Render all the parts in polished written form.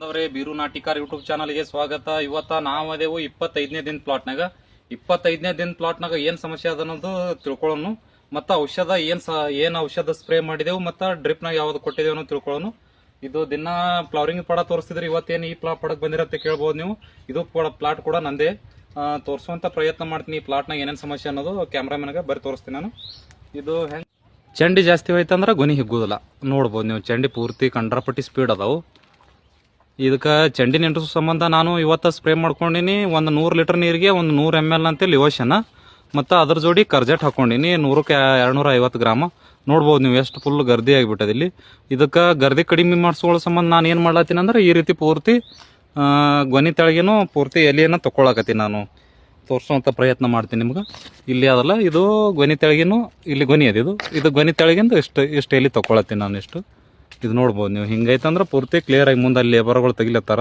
ಬಂದವ್ರೆ ಬೀರು ನಾಟಿಕಾರ್ ಯೂಟ್ಯೂಬ್ ಚಾನಲ್ಗೆ ಸ್ವಾಗತ. ಇವತ್ತ ನಾವದೇವು 25ನೇ ದಿನ ಪ್ಲಾಟ್ನಾಗ 25ನೇ ದಿನ ಪ್ಲಾಟ್ನಾಗ ಏನ್ ಸಮಸ್ಯೆ ಅದ ಅನ್ನೋದು ತಿಳ್ಕೊಳ್ಳೋನು. ಮತ್ತ ಔಷಧ ಏನ್ ಔಷಧ ಸ್ಪ್ರೇ ಮಾಡಿದೆವು ಮತ್ತ ಡ್ರಿಪ್ನಾಗ ಯಾವ್ದು ಕೊಟ್ಟಿದೇವು ಅನ್ನೋ ತಿಳ್ಕೊಳ್ಳೋನು. ಇದು ದಿನ ಫ್ಲವರಿಂಗ್ ಪಡ ತೋರಿಸ್ತಿದ್ರಿ, ಇವತ್ತೇನು ಈ ಪಡಕ್ ಬಂದಿರತ್ತೆ ಕೇಳ್ಬೋದು ನೀವು. ಇದು ಪ್ಲಾಟ್ ಕೂಡ ನಂದೇ ತೋರಿಸುವಂತ ಪ್ರಯತ್ನ ಮಾಡ್ತೀನಿ. ಈ ಪ್ಲಾಟ್ನಾಗ ಏನೇನ್ ಸಮಸ್ಯೆ ಅನ್ನೋದು ಕ್ಯಾಮ್ರಾಮನ್ಗೆ ಬರೀ ತೋರಿಸ್ತೀನಿ ನಾನು. ಇದು ಹೆಂಗ್ ಚಂಡಿ ಜಾಸ್ತಿ ಹೋಯ್ತಂದ್ರ ಗೊನಿ ಹಿಗ್ಗುದಿಲ್ಲ. ನೋಡ್ಬೋದು ನೀವು, ಚಂಡಿ ಪೂರ್ತಿ ಕಂಡ್ರಾಪಟ್ಟಿ ಸ್ಪೀಡ್ ಅದಾವು. ಇದಕ್ಕೆ ಚಂಡಿ ನೆಂಟಿಸೋ ಸಂಬಂಧ ನಾನು ಇವತ್ತು ಸ್ಪ್ರೇ ಮಾಡ್ಕೊಂಡಿನಿ. ಒಂದು 100 ಲೀಟರ್ ನೀರಿಗೆ ಒಂದು 100 ml ಅಂತ ಲಿವೋಷನ್ ಮತ್ತು ಅದ್ರ ಜೋಡಿ ಕರ್ಜೆಟ್ ಹಾಕೊಂಡಿನಿ 100ಕ್ಕೆ 250 ಗ್ರಾಮ. ನೋಡ್ಬೋದು ನೀವು ಎಷ್ಟು ಫುಲ್ ಗರ್ದಿ ಆಗಿಬಿಟ್ಟದ ಇಲ್ಲಿ. ಇದಕ್ಕೆ ಗರ್ದಿ ಕಡಿಮೆ ಮಾಡಿಸ್ಕೊಳ್ಳೋ ಸಂಬಂಧ ನಾನು ಏನು ಮಾಡ್ಲತ್ತೀನಿ ಅಂದ್ರೆ ಈ ರೀತಿ ಪೂರ್ತಿ ಗೊನಿ ತೆಳಗೇನು ಪೂರ್ತಿ ಎಲೆಯನ್ನು ತೊಗೊಳಕತ್ತೀನಿ. ನಾನು ತೋರಿಸುವಂಥ ಪ್ರಯತ್ನ ಮಾಡ್ತೀನಿ ನಿಮ್ಗೆ. ಇಲ್ಲಿ ಅದಲ್ಲ, ಇದು ಗೊನಿ ತೆಳಗೇನು ಇಲ್ಲಿ ಗೊನಿ ಅದ. ಇದು ಗೊನಿ ತೆಳಗಿಂದ ಇಷ್ಟು ಎಲೆ ತೊಗೊಳತ್ತೀನಿ ನಾನು. ಇದು ನೋಡ್ಬೋದು ನೀವು. ಹಿಂಗೈತಂದ್ರೆ ಪೂರ್ತಿ ಕ್ಲಿಯರ್ ಆಗಿ ಮುಂದೆ ಅಲ್ಲಿ ಲೇಬರ್ಗಳು ತೆಗಿಲತ್ತಾರ.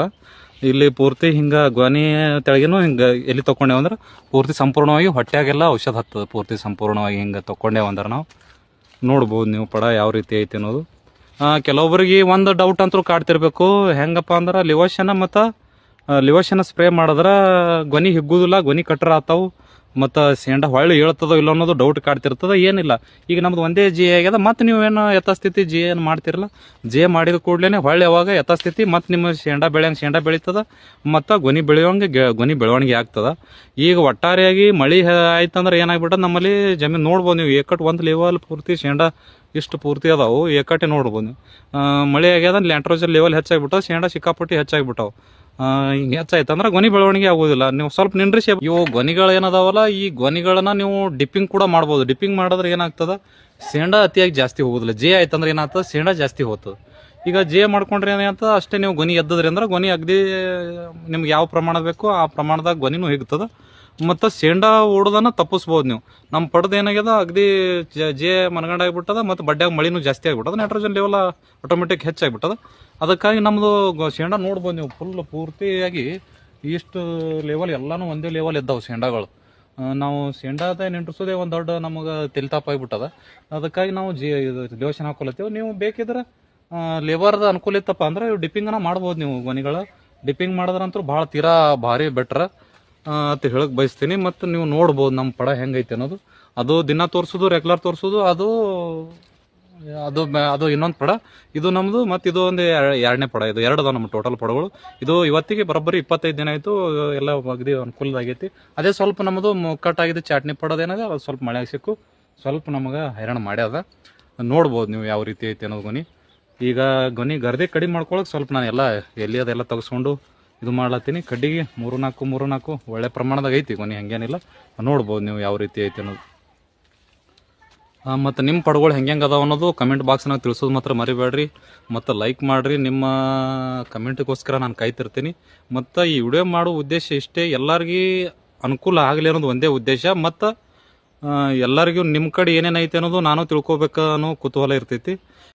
ಇಲ್ಲಿ ಪೂರ್ತಿ ಹಿಂಗೆ ಗೊನಿ ತೆಳಗೇನು ಹಿಂಗೆ ಎಲ್ಲಿ ತೊಗೊಂಡೇವಂದ್ರೆ ಪೂರ್ತಿ ಸಂಪೂರ್ಣವಾಗಿ ಹೊಟ್ಟೆಯಾಗೆಲ್ಲ ಔಷಧ ಹತ್ತದ. ಪೂರ್ತಿ ಸಂಪೂರ್ಣವಾಗಿ ಹಿಂಗೆ ತೊಗೊಂಡೇವಂದ್ರೆ ನಾವು ನೋಡ್ಬೋದು ನೀವು ಪಡ ಯಾವ ರೀತಿ ಐತಿ ಅನ್ನೋದು. ಕೆಲವೊಬ್ಬರಿಗೆ ಒಂದು ಡೌಟ್ ಅಂತೂ ಕಾಡ್ತಿರ್ಬೇಕು, ಹೆಂಗಪ್ಪ ಅಂದ್ರೆ ಲಿವೋಷನ್ ಸ್ಪ್ರೇ ಮಾಡಿದ್ರೆ ಗೊನಿ ಹಿಗ್ಗುದಿಲ್ಲ, ಗೊನಿ ಕಟ್ರ ಆತಾವು ಮತ್ತು ಸೇಂಡ ಹೊಳ್ಳಿ ಹೇಳ್ತದೋ ಇಲ್ಲ ಅನ್ನೋದು ಡೌಟ್ ಕಾಡ್ತಿರ್ತದ. ಏನಿಲ್ಲ, ಈಗ ನಮ್ದು ಒಂದೇ ಜಿ ಆಗ್ಯದ. ಮತ್ತು ನೀವೇನು ಯಥಾಸ್ಥಿತಿ ಜಿ ಏನು ಮಾಡ್ತಿರಲ್ಲ, ಜಿ ಮಾಡಿದ ಕೂಡಲೇ ಹೊಳ್ಳಿ ಯಾವಾಗ ಯಥಾಸ್ಥಿತಿ ಮತ್ತು ನಿಮ್ಮ ಶೇಂಡ ಬೆಳೀತದ ಮತ್ತು ಗೊನಿ ಗೊನಿ ಬೆಳವಣಿಗೆ ಆಗ್ತದ. ಈಗ ಒಟ್ಟಾರೆಯಾಗಿ ಮಳೆ ಆಯ್ತಂದ್ರೆ ಏನಾಗ್ಬಿಟ್ಟದ ನಮ್ಮಲ್ಲಿ ಜಮೀನು ನೋಡ್ಬೋದು ನೀವು. ಒಂದು ಲೆವೆಲ್ ಪೂರ್ತಿ ಶೇಂಡ ಇಷ್ಟು ಪೂರ್ತಿ ಅದಾವು. ಏಕಟ್ಟೆ ನೋಡ್ಬೋದು ನೀವು. ಮಳೆ ಆಗ್ಯದ, ಲ್ಯಾಂಟ್ರೋಜಲ್ ಲೆವೆಲ್ ಹೆಚ್ಚಾಗ್ಬಿಟ್ಟವು, ಶೇಂಡ ಸಿಕ್ಕಾಪಟ್ಟಿ ಹೆಚ್ಚಾಗ್ಬಿಟ್ಟವು. ಹಿಂಗೆ ಹೆಚ್ಚಾಯ್ತಂದ್ರೆ ಗೊನಿ ಬೆಳವಣಿಗೆ ಆಗೋದಿಲ್ಲ. ನೀವು ಸ್ವಲ್ಪ ನಿಂದ್ರಿಸಿ. ಇವು ಗೊನಿಗಳು ಏನದಾವಲ್ಲ, ಈ ಗೊನಿಗಳನ್ನ ನೀವು ಡಿಪ್ಪಿಂಗ್ ಕೂಡ ಮಾಡ್ಬೋದು. ಡಿಪ್ಪಿಂಗ್ ಮಾಡಿದ್ರೆ ಏನಾಗ್ತದ, ಶೇಂಡ ಅತಿಯಾಗಿ ಜಾಸ್ತಿ ಹೋಗೋದಿಲ್ಲ. ಜೆ ಆಯ್ತಂದ್ರೆ ಏನಾಗ್ತದೆ, ಶೇಂಡ ಜಾಸ್ತಿ ಹೋಗ್ತದೆ. ಈಗ ಜೆ ಮಾಡ್ಕೊಂಡ್ರೆ ಏನಾಗ್ತದೆ, ಅಷ್ಟೇ ನೀವು ಗೊನಿ ಎದ್ದದ್ರಿ ಅಂದ್ರೆ ಗೊನಿ ಅಗದಿ ನಿಮ್ಗೆ ಯಾವ ಪ್ರಮಾಣ ಬೇಕು ಆ ಪ್ರಮಾಣದಾಗ ಗೊನಿನೂ ಹಿಗ್ತದ ಮತ್ತು ಶೇಂಡ ಓಡೋದನ್ನ ತಪ್ಪಿಸ್ಬೋದು ನೀವು. ನಮ್ಮ ಪಡೆದು ಏನಾಗ್ಯದ, ಅಗದಿ ಜೆ ಮನಗಂಡಾಗ್ಬಿಟ್ಟದ ಮತ್ತು ಬಡ್ಡ್ಯಾಗ ಮಳಿನೂ ಜಾಸ್ತಿ ಆಗಿಬಿಟ್ಟದ, ನೈಟ್ರೋಜನ್ ಲೆವೆಲ್ ಆಟೋಮೆಟಿಕ್ ಹೆಚ್ಚಾಗ್ಬಿಟ್ಟದ. ಅದಕ್ಕಾಗಿ ನಮ್ಮದು ಶೇಂಡ ನೋಡ್ಬೋದು ನೀವು ಫುಲ್ ಪೂರ್ತಿಯಾಗಿ ಇಷ್ಟು ಲೆವೆಲ್ ಎಲ್ಲಾನು ಒಂದೇ ಲೆವೆಲ್ ಇದ್ದಾವೆ ಶೇಂಡಗಳು. ನಾವು ಶೇಂಡಾದ ನಿಂಟ್ರಿಸೋದೇ ಒಂದು ದೊಡ್ಡ ನಮಗೆ ತೆಲಿತಾಪ ಆಗಿಬಿಟ್ಟದ. ಅದಕ್ಕಾಗಿ ನಾವು ಲಿವೋಷನ್ ಹಾಕೊಳತ್ತೀವಿ. ನೀವು ಬೇಕಿದ್ರೆ ಲೇಬರ್ದ ಅನುಕೂಲ ಇತ್ತಪ್ಪ ಅಂದ್ರೆ ಡಿಪ್ಪಿಂಗನ್ನ ಮಾಡ್ಬೋದು ನೀವು. ಗೊನಿಗಳ ಡಿಪ್ಪಿಂಗ್ ಮಾಡಿದ್ರಂತೂ ಭಾಳ ತೀರಾ ಭಾರಿ ಬೆಟ್ರ ಅಂತ ಹೇಳಕ್ ಬಯಸ್ತೀನಿ. ಮತ್ತು ನೀವು ನೋಡ್ಬೋದು ನಮ್ಮ ಪಡ ಹೆಂಗೈತೆ ಅನ್ನೋದು. ಅದು ದಿನ ತೋರಿಸೋದು, ರೆಗ್ಯುಲರ್ ತೋರಿಸೋದು, ಅದು ಇನ್ನೊಂದು ಪಡ. ಇದು ನಮ್ದು ಮತ್ತು ಇದು ಒಂದು ಎರಡನೇ ಪಡ. ಇದು ಎರಡು ಅದಾವ ನಮ್ಮ ಟೋಟಲ್ ಪಡಗಳು. ಇದು ಇವತ್ತಿಗೆ ಬರೋಬ್ಬರಿ 25 ದಿನ ಆಯಿತು. ಎಲ್ಲ ಅಗದಿ ಅನುಕೂಲದಾಗೈತಿ. ಅದೇ ಸ್ವಲ್ಪ ನಮ್ಮದು ಮುಕ್ಕಟ್ಟಾಗಿದೆ ಚಾಟ್ನಿ ಪಡೋದೇನದ, ಅದು ಸ್ವಲ್ಪ ಮಳೆ ಸಿಕ್ಕು ಸ್ವಲ್ಪ ನಮಗೆ ಹೈರಾಣ ಮಾಡ್ಯಾದ. ನೋಡ್ಬೋದು ನೀವು ಯಾವ ರೀತಿ ಐತಿ ಅನ್ನೋದು ಗೊನಿ. ಈಗ ಗೊನಿ ಗರ್ದೆ ಕಡಿಮೆ ಮಾಡ್ಕೊಳಕ್ಕೆ ಸ್ವಲ್ಪ ನಾನು ಎಲ್ಲ ಎಲ್ಲಿ ಅದೆಲ್ಲ ತೆಗೆಸ್ಕೊಂಡು ಇದು ಮಾಡ್ಲತ್ತೀನಿ. ಕಡ್ಡಿಗೆ 3-4 ಒಳ್ಳೆ ಪ್ರಮಾಣದಾಗ ಐತಿ ಗೊನಿ, ಹಂಗೇನಿಲ್ಲ. ನೋಡ್ಬೋದು ನೀವು ಯಾವ ರೀತಿ ಐತಿ ಅನ್ನೋದು. ಮತ್ತು ನಿಮ್ಮ ಪಡಗಳು ಹೆಂಗೆ ಅದಾವ ಅನ್ನೋದು ಕಮೆಂಟ್ ಬಾಕ್ಸ್ನಾಗ ತಿಳಿಸೋದು ಮಾತ್ರ ಮರಿಬೇಡ್ರಿ. ಮತ್ತು ಲೈಕ್ ಮಾಡಿರಿ. ನಿಮ್ಮ ಕಮೆಂಟಿಗೋಸ್ಕರ ನಾನು ಕಾಯ್ತಿರ್ತೀನಿ. ಮತ್ತು ಈ ವಿಡಿಯೋ ಮಾಡೋ ಉದ್ದೇಶ ಇಷ್ಟೇ, ಎಲ್ಲರಿಗೂ ಅನುಕೂಲ ಆಗಲಿ ಅನ್ನೋದು ಒಂದೇ ಉದ್ದೇಶ. ಮತ್ತು ಎಲ್ಲರಿಗೂ ನಿಮ್ಮ ಕಡೆ ಏನೇನೈತೆ ಅನ್ನೋದು ನಾನು ತಿಳ್ಕೊಬೇಕು ಅನ್ನೋ ಕುತೂಹಲ ಇರ್ತೈತಿ.